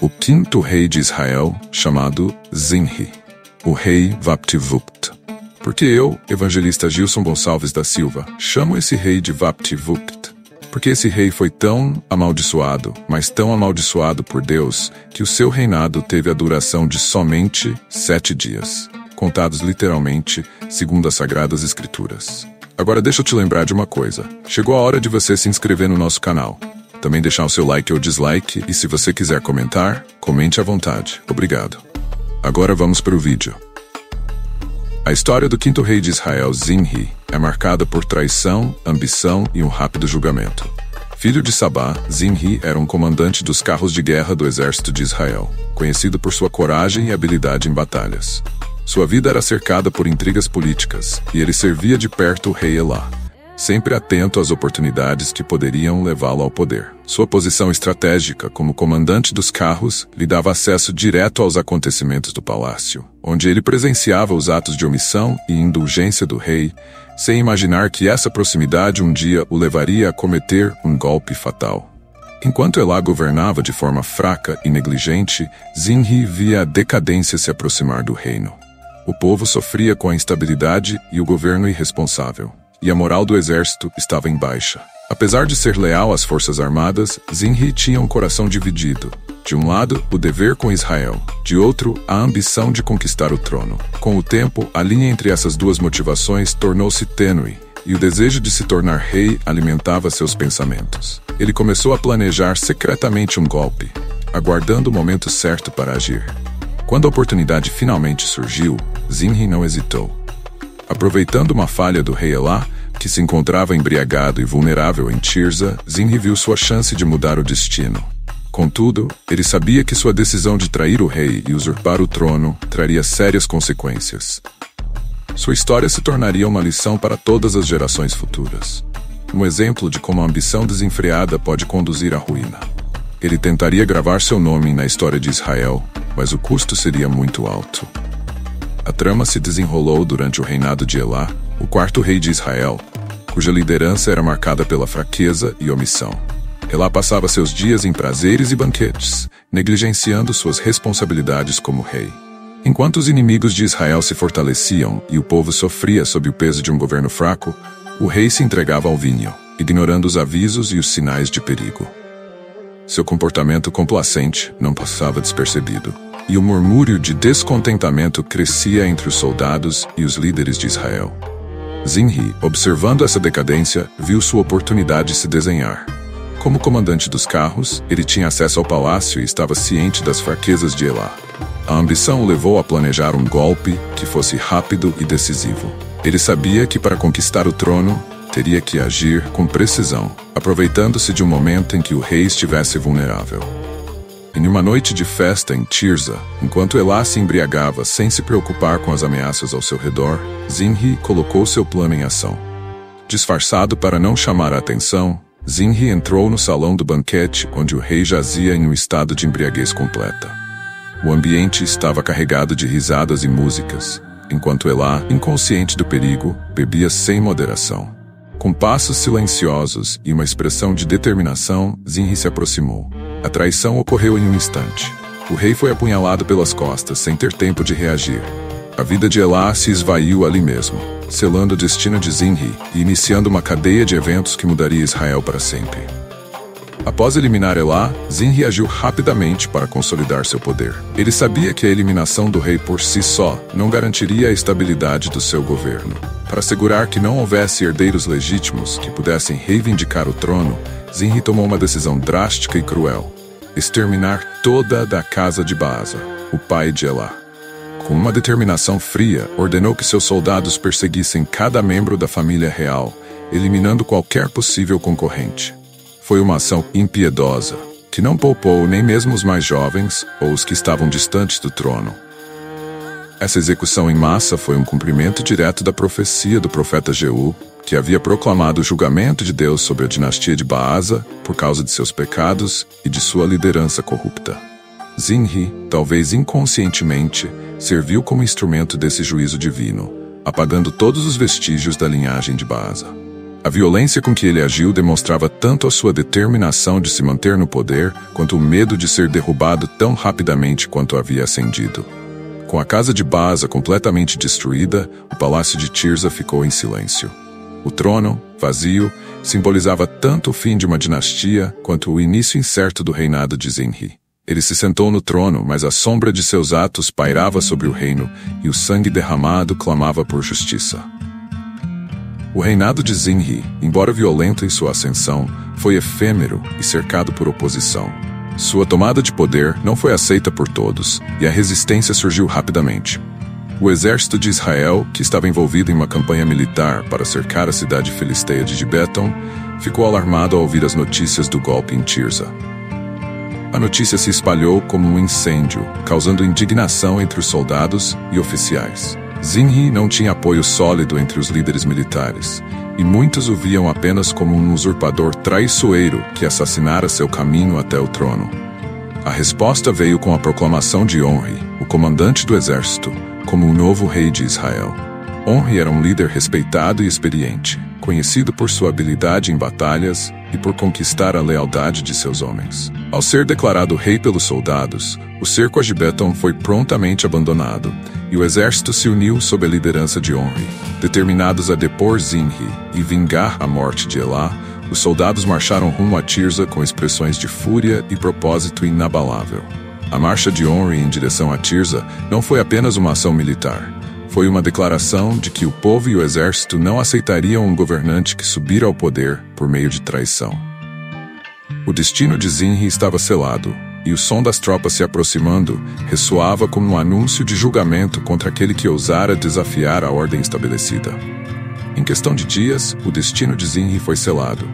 o quinto rei de Israel, chamado Zinri, o rei Vaptvukt. Porque eu, evangelista Gilson Gonçalves da Silva, chamo esse rei de Vaptvukt? Porque esse rei foi tão amaldiçoado, mas tão amaldiçoado por Deus, que o seu reinado teve a duração de somente 7 dias, contados literalmente, segundo as Sagradas Escrituras. Agora deixa eu te lembrar de uma coisa. Chegou a hora de você se inscrever no nosso canal. Também deixar o seu like ou dislike, e se você quiser comentar, comente à vontade. Obrigado. Agora vamos para o vídeo. A história do quinto rei de Israel, Zinri, é marcada por traição, ambição e um rápido julgamento. Filho de Sabá, Zinri era um comandante dos carros de guerra do exército de Israel, conhecido por sua coragem e habilidade em batalhas. Sua vida era cercada por intrigas políticas, e ele servia de perto o rei Elá, sempre atento às oportunidades que poderiam levá-lo ao poder. Sua posição estratégica como comandante dos carros lhe dava acesso direto aos acontecimentos do palácio, onde ele presenciava os atos de omissão e indulgência do rei, sem imaginar que essa proximidade um dia o levaria a cometer um golpe fatal. Enquanto Elá governava de forma fraca e negligente, Zinri via a decadência se aproximar do reino. O povo sofria com a instabilidade e o governo irresponsável, e a moral do exército estava em baixa. Apesar de ser leal às forças armadas, Zinri tinha um coração dividido. De um lado, o dever com Israel. De outro, a ambição de conquistar o trono. Com o tempo, a linha entre essas duas motivações tornou-se tênue, e o desejo de se tornar rei alimentava seus pensamentos. Ele começou a planejar secretamente um golpe, aguardando o momento certo para agir. Quando a oportunidade finalmente surgiu, Zinri não hesitou. Aproveitando uma falha do rei Elá, que se encontrava embriagado e vulnerável em Tirza, Zinri viu sua chance de mudar o destino. Contudo, ele sabia que sua decisão de trair o rei e usurpar o trono traria sérias consequências. Sua história se tornaria uma lição para todas as gerações futuras. Um exemplo de como a ambição desenfreada pode conduzir à ruína. Ele tentaria gravar seu nome na história de Israel, mas o custo seria muito alto. A trama se desenrolou durante o reinado de Elá, o quarto rei de Israel, cuja liderança era marcada pela fraqueza e omissão. Elá passava seus dias em prazeres e banquetes, negligenciando suas responsabilidades como rei. Enquanto os inimigos de Israel se fortaleciam e o povo sofria sob o peso de um governo fraco, o rei se entregava ao vinho, ignorando os avisos e os sinais de perigo. Seu comportamento complacente não passava despercebido, e o murmúrio de descontentamento crescia entre os soldados e os líderes de Israel. Zinri, observando essa decadência, viu sua oportunidade se desenhar. Como comandante dos carros, ele tinha acesso ao palácio e estava ciente das fraquezas de Elá. A ambição o levou a planejar um golpe que fosse rápido e decisivo. Ele sabia que para conquistar o trono, teria que agir com precisão, aproveitando-se de um momento em que o rei estivesse vulnerável. Em uma noite de festa em Tirza, enquanto Elá se embriagava sem se preocupar com as ameaças ao seu redor, Zinri colocou seu plano em ação. Disfarçado para não chamar a atenção, Zinri entrou no salão do banquete onde o rei jazia em um estado de embriaguez completa. O ambiente estava carregado de risadas e músicas, enquanto Elá, inconsciente do perigo, bebia sem moderação. Com passos silenciosos e uma expressão de determinação, Zinri se aproximou. A traição ocorreu em um instante. O rei foi apunhalado pelas costas, sem ter tempo de reagir. A vida de Elá se esvaiu ali mesmo, selando o destino de Zinri e iniciando uma cadeia de eventos que mudaria Israel para sempre. Após eliminar Elá, Zinri agiu rapidamente para consolidar seu poder. Ele sabia que a eliminação do rei por si só não garantiria a estabilidade do seu governo. Para assegurar que não houvesse herdeiros legítimos que pudessem reivindicar o trono, Zinri tomou uma decisão drástica e cruel: exterminar toda da casa de Baasa, o pai de Elá. Com uma determinação fria, ordenou que seus soldados perseguissem cada membro da família real, eliminando qualquer possível concorrente. Foi uma ação impiedosa, que não poupou nem mesmo os mais jovens ou os que estavam distantes do trono. Essa execução em massa foi um cumprimento direto da profecia do profeta Jeú, que havia proclamado o julgamento de Deus sobre a dinastia de Baasa por causa de seus pecados e de sua liderança corrupta. Zinri, talvez inconscientemente, serviu como instrumento desse juízo divino, apagando todos os vestígios da linhagem de Baasa. A violência com que ele agiu demonstrava tanto a sua determinação de se manter no poder, quanto o medo de ser derrubado tão rapidamente quanto havia ascendido. Com a casa de Baasa completamente destruída, o palácio de Tirza ficou em silêncio. O trono, vazio, simbolizava tanto o fim de uma dinastia quanto o início incerto do reinado de Zinri. Ele se sentou no trono, mas a sombra de seus atos pairava sobre o reino, e o sangue derramado clamava por justiça. O reinado de Zinri, embora violento em sua ascensão, foi efêmero e cercado por oposição. Sua tomada de poder não foi aceita por todos, e a resistência surgiu rapidamente. O exército de Israel, que estava envolvido em uma campanha militar para cercar a cidade filisteia de Gibeton, ficou alarmado ao ouvir as notícias do golpe em Tirza. A notícia se espalhou como um incêndio, causando indignação entre os soldados e oficiais. Zinri não tinha apoio sólido entre os líderes militares, e muitos o viam apenas como um usurpador traiçoeiro que assassinara seu caminho até o trono. A resposta veio com a proclamação de Onri, o comandante do exército, como o novo rei de Israel. Onri era um líder respeitado e experiente, conhecido por sua habilidade em batalhas e por conquistar a lealdade de seus homens. Ao ser declarado rei pelos soldados, o cerco a Gibeton foi prontamente abandonado, e o exército se uniu sob a liderança de Onri. Determinados a depor Zinri e vingar a morte de Elá, os soldados marcharam rumo a Tirza com expressões de fúria e propósito inabalável. A marcha de Onri em direção a Tirza não foi apenas uma ação militar. Foi uma declaração de que o povo e o exército não aceitariam um governante que subira ao poder por meio de traição. O destino de Zinri estava selado, e o som das tropas se aproximando ressoava como um anúncio de julgamento contra aquele que ousara desafiar a ordem estabelecida. Em questão de dias, o destino de Zinri foi selado.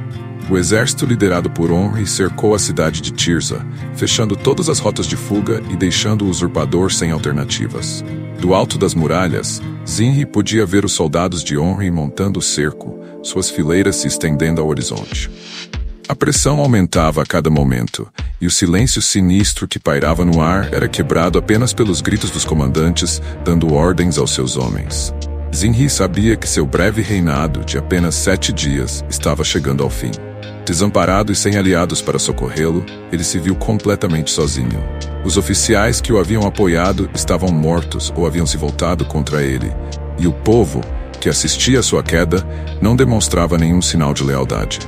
O exército liderado por Onri cercou a cidade de Tirza, fechando todas as rotas de fuga e deixando o usurpador sem alternativas. Do alto das muralhas, Zinri podia ver os soldados de Onri montando o cerco, suas fileiras se estendendo ao horizonte. A pressão aumentava a cada momento, e o silêncio sinistro que pairava no ar era quebrado apenas pelos gritos dos comandantes, dando ordens aos seus homens. Zinri sabia que seu breve reinado, de apenas 7 dias, estava chegando ao fim. Desamparado e sem aliados para socorrê-lo, ele se viu completamente sozinho. Os oficiais que o haviam apoiado estavam mortos ou haviam se voltado contra ele, e o povo, que assistia à sua queda, não demonstrava nenhum sinal de lealdade.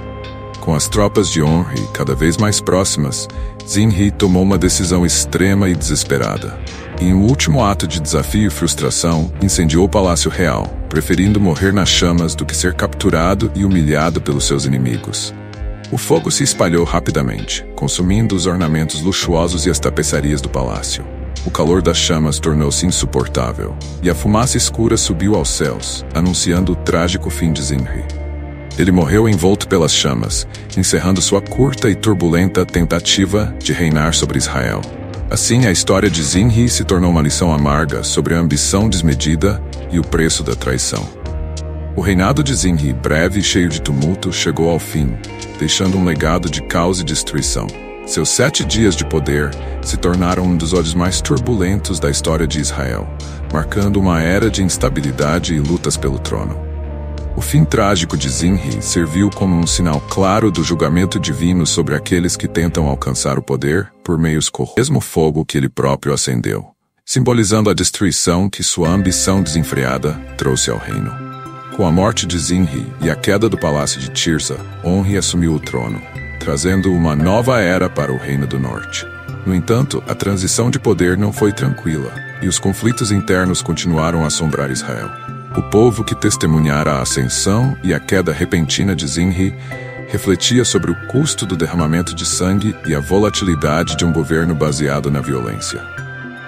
Com as tropas de Onri cada vez mais próximas, Zinri tomou uma decisão extrema e desesperada. Em um último ato de desafio e frustração, incendiou o Palácio Real, preferindo morrer nas chamas do que ser capturado e humilhado pelos seus inimigos. O fogo se espalhou rapidamente, consumindo os ornamentos luxuosos e as tapeçarias do palácio. O calor das chamas tornou-se insuportável, e a fumaça escura subiu aos céus, anunciando o trágico fim de Zinri. Ele morreu envolto pelas chamas, encerrando sua curta e turbulenta tentativa de reinar sobre Israel. Assim, a história de Zinri se tornou uma lição amarga sobre a ambição desmedida e o preço da traição. O reinado de Zinri, breve e cheio de tumulto, chegou ao fim, deixando um legado de caos e destruição. Seus 7 dias de poder se tornaram um dos olhos mais turbulentos da história de Israel, marcando uma era de instabilidade e lutas pelo trono. O fim trágico de Zinri serviu como um sinal claro do julgamento divino sobre aqueles que tentam alcançar o poder por meios corruptos, mesmo fogo que ele próprio acendeu, simbolizando a destruição que sua ambição desenfreada trouxe ao reino. Com a morte de Zinri e a queda do palácio de Tirza, Onri assumiu o trono, trazendo uma nova era para o Reino do Norte. No entanto, a transição de poder não foi tranquila, e os conflitos internos continuaram a assombrar Israel. O povo que testemunhara a ascensão e a queda repentina de Zinri refletia sobre o custo do derramamento de sangue e a volatilidade de um governo baseado na violência.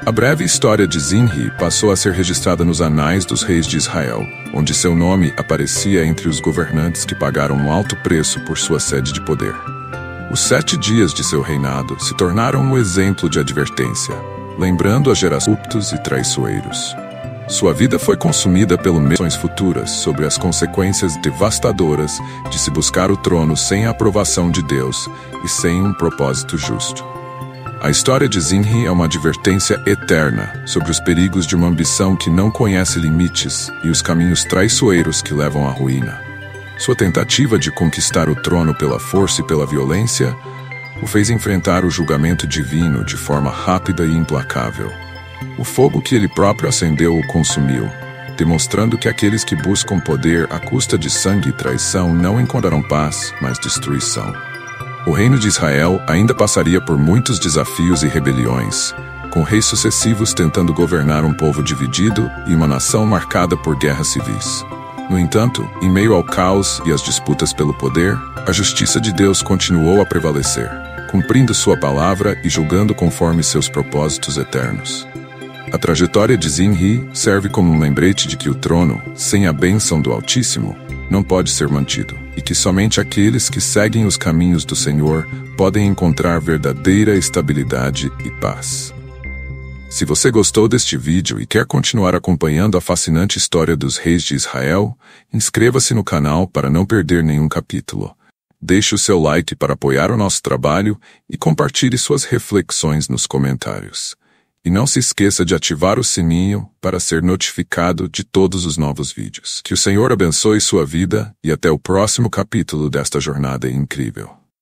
A breve história de Zinri passou a ser registrada nos anais dos reis de Israel, onde seu nome aparecia entre os governantes que pagaram um alto preço por sua sede de poder. Os 7 dias de seu reinado se tornaram um exemplo de advertência, lembrando as gerações corruptos e traiçoeiros. Sua vida foi consumida pelas menções futuras sobre as consequências devastadoras de se buscar o trono sem a aprovação de Deus e sem um propósito justo. A história de Zinri é uma advertência eterna sobre os perigos de uma ambição que não conhece limites e os caminhos traiçoeiros que levam à ruína. Sua tentativa de conquistar o trono pela força e pela violência o fez enfrentar o julgamento divino de forma rápida e implacável. O fogo que ele próprio acendeu o consumiu, demonstrando que aqueles que buscam poder à custa de sangue e traição não encontrarão paz, mas destruição. O reino de Israel ainda passaria por muitos desafios e rebeliões, com reis sucessivos tentando governar um povo dividido e uma nação marcada por guerras civis. No entanto, em meio ao caos e às disputas pelo poder, a justiça de Deus continuou a prevalecer, cumprindo sua palavra e julgando conforme seus propósitos eternos. A trajetória de Zimri serve como um lembrete de que o trono, sem a bênção do Altíssimo, não pode ser mantido, e que somente aqueles que seguem os caminhos do Senhor podem encontrar verdadeira estabilidade e paz. Se você gostou deste vídeo e quer continuar acompanhando a fascinante história dos reis de Israel, inscreva-se no canal para não perder nenhum capítulo. Deixe o seu like para apoiar o nosso trabalho e compartilhe suas reflexões nos comentários. E não se esqueça de ativar o sininho para ser notificado de todos os novos vídeos. Que o Senhor abençoe sua vida e até o próximo capítulo desta jornada incrível.